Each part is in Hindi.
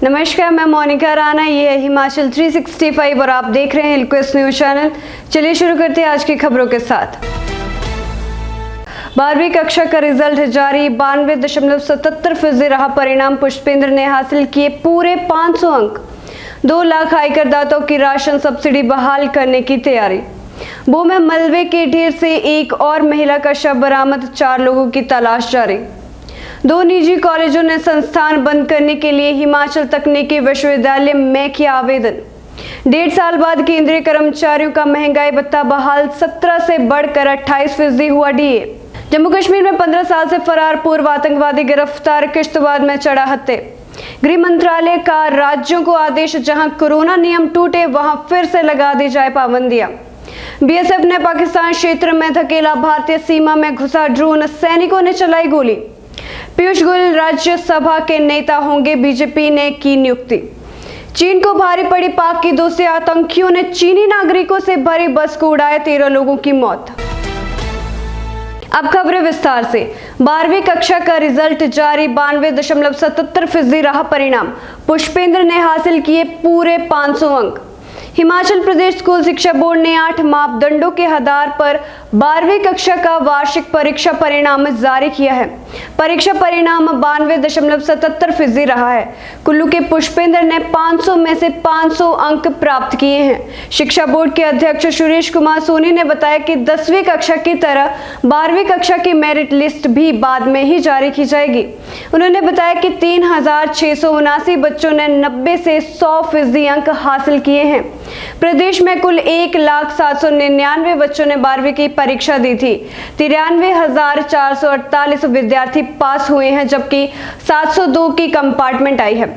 नमस्कार, मैं मोनिका राणा। ये है हिमाचल 365 और आप देख रहे हैं हिलक्वेस्ट न्यूज चैनल। चलिए शुरू करते हैं आज की खबरों के साथ। 12वीं कक्षा का रिजल्ट जारी, 92.77% रहा परिणाम। पुष्पेंद्र ने हासिल किए पूरे 500 अंक। 2 लाख आयकरदाताओं की राशन सब्सिडी बहाल करने की तैयारी। बो में मलबे के ढेर से एक और महिला का शव बरामद, 4 लोगों की तलाश जारी। 2 निजी कॉलेजों ने संस्थान बंद करने के लिए हिमाचल तकनीकी विश्वविद्यालय में किया आवेदन। 1.5 साल बाद केंद्रीय कर्मचारियों का महंगाई भत्ता बहाल, 17 से बढ़कर 28% हुआ डीए। जम्मू कश्मीर में 15 साल से फरार पूर्व आतंकवादी गिरफ्तार, किश्तवाड़ में चढ़ा हत्थे। गृह मंत्रालय का राज्यों को आदेश, जहां कोरोना नियम टूटे वहां फिर से लगा दी जाए पाबंदियां। बीएसएफ ने पाकिस्तान क्षेत्र में धकेला, भारतीय सीमा में घुसा ड्रोन, सैनिकों ने चलाई गोली। पीयूष गोयल राज्यसभा के नेता होंगे, बीजेपी ने की नियुक्ति। चीन को भारी पड़ी पाक की दोस्ती, आतंकियों ने चीनी नागरिकों से भरी बस को उड़ाया, 13 लोगों की मौत। अब खबरें विस्तार से। 12वीं कक्षा का रिजल्ट जारी, 92.77% रहा परिणाम। पुष्पेंद्र ने हासिल किए पूरे 500 अंक। हिमाचल प्रदेश स्कूल शिक्षा बोर्ड ने 8 मापदंडों के आधार पर 12वीं कक्षा का वार्षिक परीक्षा परिणाम जारी किया है। परीक्षा परिणाम 92.77% रहा है। कुल्लू के पुष्पेंद्र ने 500 में से 500 अंक प्राप्त किए हैं। शिक्षा बोर्ड के अध्यक्ष सुरेश कुमार सोनी ने बताया कि 10वीं कक्षा की तरह 12वीं कक्षा की मेरिट लिस्ट भी बाद में ही जारी की जाएगी। उन्होंने बताया कि 3679 बच्चों ने 90 से 100% अंक हासिल किए हैं। प्रदेश में कुल 1,799 बच्चों ने 12वीं की परीक्षा दी थी। 93,448 विद्यार्थी पास हुए हैं, जबकि 702 की कंपार्टमेंट आई है।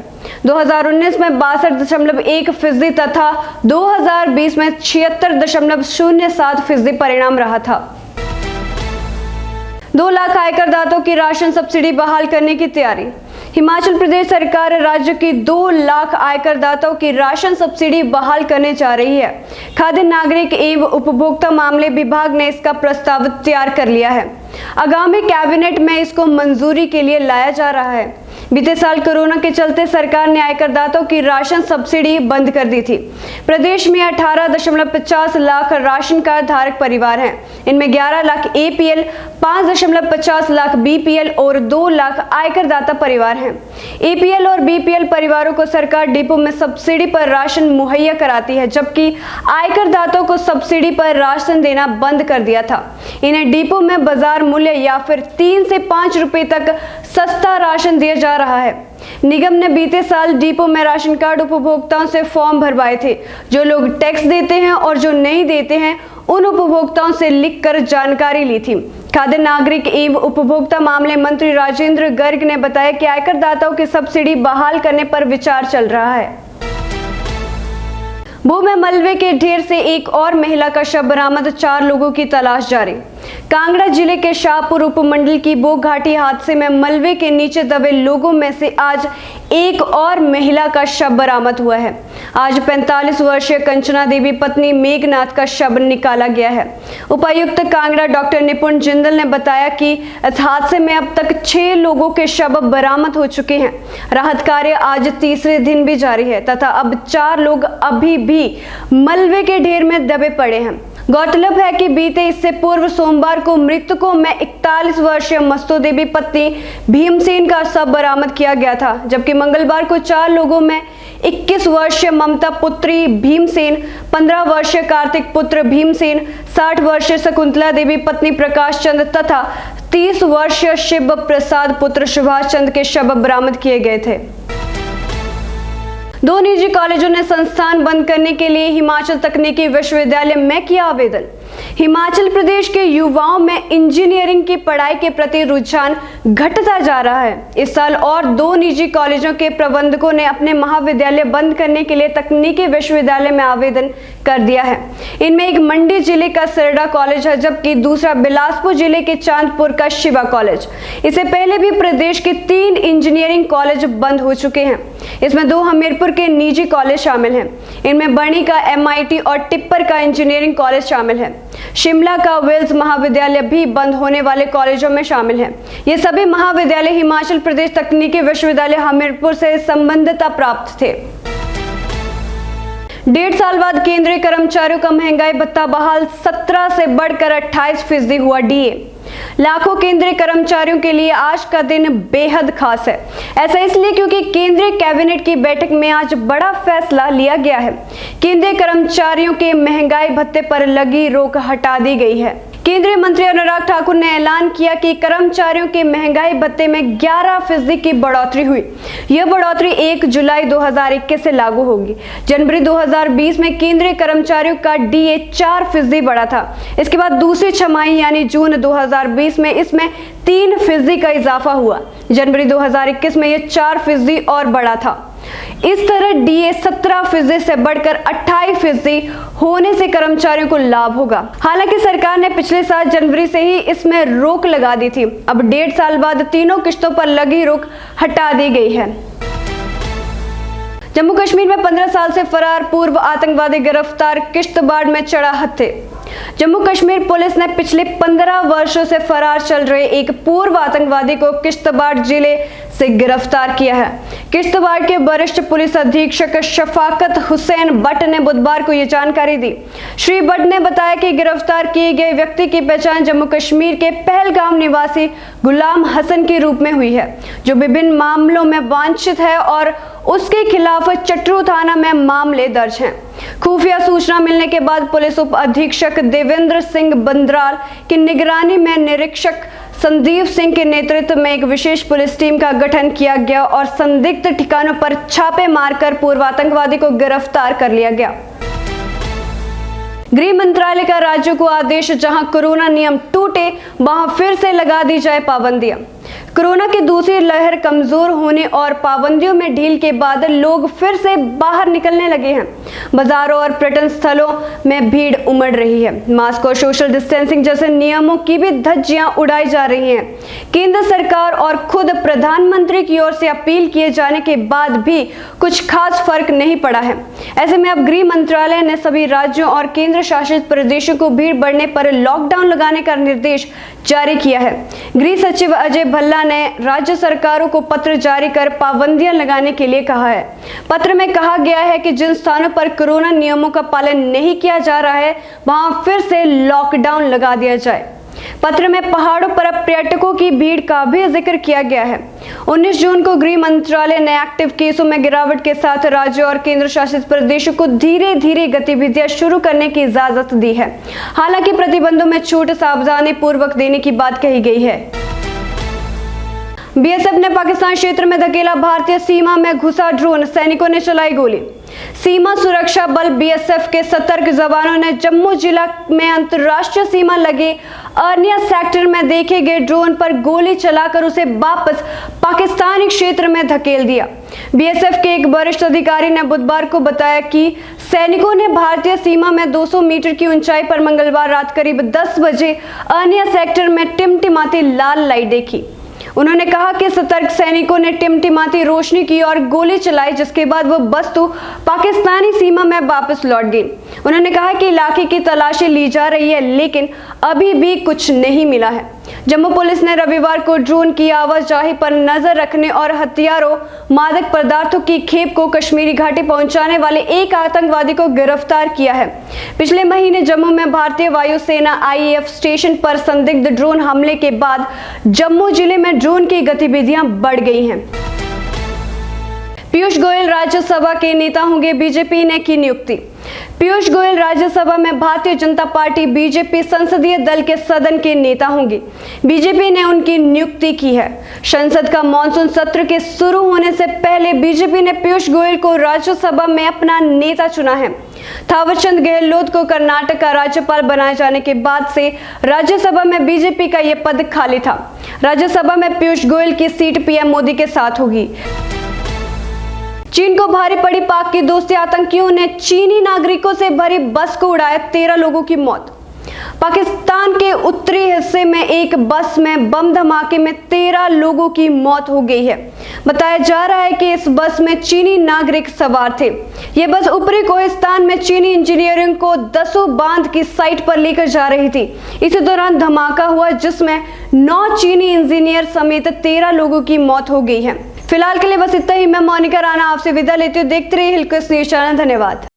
2019 में 62.1% तथा 2020 में 76.07% परिणाम रहा था। 2 लाख आयकरदाताओं की राशन सब्सिडी बहाल करने की तैयारी। हिमाचल प्रदेश सरकार राज्य की 2 लाख आयकरदाताओं की राशन सब्सिडी बहाल करने जा रही है। खाद्य नागरिक एवं उपभोक्ता मामले विभाग ने इसका प्रस्ताव तैयार कर लिया है। आगामी कैबिनेट में इसको मंजूरी के लिए लाया जा रहा है। बीते साल कोरोना के चलते सरकार ने आयकरदाताओं की राशन सब्सिडी बंद कर दी थी। प्रदेश में 18.50 लाख राशन कार्ड धारक परिवार हैं। इनमें 11 लाख एपीएल, 5.50 लाख बीपीएल और 2 लाख आयकरदाता परिवार हैं। एपीएल और बीपीएल परिवारों को सरकार डिपो में सब्सिडी पर राशन मुहैया कराती है, जबकि आयकरदाताओं को सब्सिडी पर राशन देना बंद कर दिया था। इन्हें डिपो में बाजार मूल्य या फिर 3 से 5 रुपए तक सस्ता राशन दिया जा रहा है। निगम ने बीते साल डिपो में राशन कार्ड उपभोक्ताओं से फॉर्म भरवाए थे। जो लोग टैक्स देते हैं और जो नहीं देते हैं, उन उपभोक्ताओं से लिखकर जानकारी ली थी। खाद्य नागरिक एवं उपभोक्ता मामले मंत्री राजेंद्र गर्ग ने बताया कि आयकरदाताओं की सब्सिडी बहाल करने पर विचार चल रहा है। बो में मलबे के ढेर से एक और महिला का शव बरामद, 4 लोगों की तलाश जारी। कांगड़ा जिले के शाहपुर उपमंडल की बो घाटी हादसे में मलबे के नीचे दबे लोगों में से आज एक और महिला का शव बरामद हुआ है। आज 45 वर्षीय कंचना देवी पत्नी मेघनाथ का शव निकाला गया है। उपायुक्त कांगड़ा डॉक्टर निपुण जिंदल ने बताया कि इस हादसे में अब तक 6 लोगों के शव बरामद हो चुके हैं। राहत कार्य आज तीसरे दिन भी जारी है तथा अब 4 लोग अभी भी मलबे के ढेर में दबे पड़े हैं। गौरतलब है कि बीते इससे पूर्व सोमवार को मृतकों में 41 वर्षीय मस्तो देवी पत्नी भीमसेन का शव बरामद किया गया था, जबकि मंगलवार को 4 लोगों में 21 वर्षीय ममता पुत्री भीमसेन, 15 वर्षीय कार्तिक पुत्र भीमसेन, 60 वर्षीय शकुंतला देवी पत्नी प्रकाश चंद तथा 30 वर्षीय शिव प्रसाद पुत्र सुभाष चंद के शव बरामद किए गए थे। 2 निजी कॉलेजों ने संस्थान बंद करने के लिए हिमाचल तकनीकी विश्वविद्यालय में किया आवेदन। हिमाचल प्रदेश के युवाओं में इंजीनियरिंग की पढ़ाई के प्रति रुझान घटता जा रहा है। इस साल और 2 निजी कॉलेजों के प्रबंधकों ने अपने महाविद्यालय बंद करने के लिए तकनीकी विश्वविद्यालय में आवेदन कर दिया है। इनमें एक मंडी जिले का सरडा कॉलेज है, जबकि दूसरा बिलासपुर जिले के चांदपुर का शिवा कॉलेज। इससे पहले भी प्रदेश के 3 इंजीनियरिंग कॉलेज बंद हो चुके हैं। इसमें 2 हमीरपुर के निजी कॉलेज शामिल हैं। इनमें बणी का MIT और टिप्पर का इंजीनियरिंग कॉलेज शामिल है। शिमला का विल्स महाविद्यालय भी बंद होने वाले कॉलेजों में शामिल है। ये सभी महाविद्यालय हिमाचल प्रदेश तकनीकी विश्वविद्यालय हमीरपुर से संबद्धता प्राप्त थे। 1.5 साल बाद केंद्रीय कर्मचारियों का महंगाई भत्ता बहाल, 17 से बढ़कर 28% हुआ डीए। लाखों केंद्रीय कर्मचारियों के लिए आज का दिन बेहद खास है। ऐसा इसलिए क्योंकि केंद्रीय कैबिनेट की बैठक में आज बड़ा फैसला लिया गया है। केंद्रीय कर्मचारियों के महंगाई भत्ते पर लगी रोक हटा दी गई है। केंद्रीय मंत्री अनुराग ठाकुर ने ऐलान किया कि कर्मचारियों के महंगाई भत्ते में 11% की बढ़ोतरी हुई। यह बढ़ोतरी 1 जुलाई 2021 से लागू होगी। जनवरी 2020 में केंद्रीय कर्मचारियों का डीए 4% बढ़ा था। इसके बाद दूसरी छमाही यानी जून 2020 में इसमें 3% का इजाफा हुआ। जनवरी 2021 में यह 4% और बढ़ा था। इस तरह डीए 17% से बढ़कर 28% होने से कर्मचारियों को लाभ होगा। हालांकि सरकार ने पिछले साल जनवरी से ही इसमें रोक लगा दी थी। अब 1.5 साल बाद तीनों किश्तों पर लगी रोक हटा दी गई है। जम्मू कश्मीर में 15 साल से फरार पूर्व आतंकवादी गिरफ्तार, किश्तवाड़ में चढ़ा हत्थे। जम्मू कश्मीर पुलिस ने पिछले 15 वर्षों से फरार चल रहे एक पूर्व आतंकवादी को किश्तवाड़ जिले से गिरफ्तार किया है। किश्तवाड़ के वरिष्ठ पुलिस अधीक्षक शफाकत हुसैन बट ने बुधवार को यह जानकारी दी। श्री बट ने बताया कि गिरफ्तार किए गए व्यक्ति की पहचान जम्मू कश्मीर के पहलगाम निवासी गुलाम हसन के रूप में हुई है, जो विभिन्न मामलों में वांछित है और उसके खिलाफ चट्रू थाना में मामले दर्ज हैं। खुफिया सूचना मिलने के बाद पुलिस उप अधीक्षक देवेंद्र सिंह बंदराल की निगरानी में निरीक्षक संदीप सिंह के नेतृत्व में एक विशेष पुलिस टीम का गठन किया गया और संदिग्ध ठिकानों पर छापे मारकर पूर्व आतंकवादी को गिरफ्तार कर लिया गया। गृह मंत्रालय का राज्यों को आदेश, जहां कोरोना नियम टूटे वहां फिर से लगा दी जाए पाबंदियां। कोरोना की दूसरी लहर कमजोर होने और पाबंदियों में ढील के बाद लोग फिर से बाहर निकलने लगे हैं। बाजारों और पर्यटन स्थलों में भीड़ उमड़ रही है। मास्क और सोशल डिस्टेंसिंग जैसे नियमों की भी धज्जियां उड़ाई जा रही हैं। केंद्र सरकार और खुद प्रधानमंत्री की ओर से अपील किए जाने के बाद भी कुछ खास फर्क नहीं पड़ा है। ऐसे में अब गृह मंत्रालय ने सभी राज्यों और केंद्र शासित प्रदेशों को भीड़ बढ़ने पर लॉकडाउन लगाने का निर्देश जारी किया है। गृह सचिव अजय भल्ला ने राज्य सरकारों को पत्र जारी कर पाबंदियां लगाने के लिए कहा है। पत्र में कहा गया है कि जिन स्थानों पर कोरोना नियमों का पालन नहीं किया जा रहा है वहां फिर से लॉकडाउन लगा दिया जाए। पत्र में पहाड़ों पर अब पर्यटकों की भीड़ का भी जिक्र किया गया है। 19 जून को गृह मंत्रालय ने एक्टिव केसों में गिरावट के साथ राज्यों और केंद्र शासित प्रदेशों को धीरे धीरे गतिविधियां शुरू करने की इजाजत दी है। हालांकि प्रतिबंधों में छूट सावधानी पूर्वक देने की बात कही गई है। बीएसएफ ने पाकिस्तान क्षेत्र में धकेला भारतीय सीमा में घुसा ड्रोन, सैनिकों ने चलाई गोली। सीमा सुरक्षा बल बीएसएफ के सतर्क जवानों ने जम्मू जिला में अंतर्राष्ट्रीय सीमा लगे अर्निया सेक्टर में देखे गए ड्रोन पर गोली चलाकर उसे वापस पाकिस्तानी क्षेत्र में धकेल दिया। बीएसएफ के एक वरिष्ठ अधिकारी ने बुधवार को बताया कि सैनिकों ने भारतीय सीमा में 200 मीटर की ऊंचाई पर मंगलवार रात करीब 10 बजे अर्निया सेक्टर में टिमटिमाती लाल लाइट देखी। उन्होंने कहा कि सतर्क सैनिकों ने टिमटिमाती रोशनी की और गोली चलाई, जिसके बाद वो वस्तु पाकिस्तानी सीमा में वापस लौट गई। उन्होंने कहा कि इलाके की तलाशी ली जा रही है, लेकिन अभी भी कुछ नहीं मिला है। जम्मू पुलिस ने रविवार को ड्रोन की आवाजाही पर नजर रखने और हथियारों, मादक पदार्थों की खेप को कश्मीरी घाटी पहुंचाने वाले एक आतंकवादी को गिरफ्तार किया है। पिछले महीने जम्मू में भारतीय वायुसेना IAF स्टेशन पर संदिग्ध ड्रोन हमले के बाद जम्मू जिले में ड्रोन की गतिविधियां बढ़ गई हैं। पीयूष गोयल राज्यसभा के नेता होंगे, बीजेपी ने की नियुक्ति। पीयूष गोयल राज्यसभा में भारतीय जनता पार्टी बीजेपी संसदीय दल के सदन के नेता होंगे। बीजेपी ने उनकी नियुक्ति की है। संसद का मॉनसून सत्र के शुरू होने से पहले बीजेपी ने पीयूष गोयल को राज्यसभा में अपना नेता चुना है। थावरचंद गहलोत को कर्नाटक का राज्यपाल बनाए जाने के बाद से राज्यसभा में बीजेपी का यह पद खाली था। राज्यसभा में पीयूष गोयल की सीट पीएम मोदी के साथ होगी। चीन को भारी पड़ी पाक की दोस्ती, आतंकियों ने चीनी नागरिकों से भरी बस को उड़ाया, 13 लोगों की मौत। पाकिस्तान के उत्तरी हिस्से में एक बस में बम धमाके में 13 लोगों की मौत हो गई है। बताया जा रहा है कि इस बस में चीनी नागरिक सवार थे। यह बस ऊपरी कोहिस्तान में चीनी इंजीनियरिंग को दसों बांध की साइट पर लेकर जा रही थी। इसी दौरान धमाका हुआ जिसमें 9 चीनी इंजीनियर समेत 13 लोगों की मौत हो गई है। फिलहाल के लिए बस इतना ही। मैं मोनिका राणा आपसे विदा लेती हूँ। देखते रहिए हिलक्स न्यूज चैनल। धन्यवाद।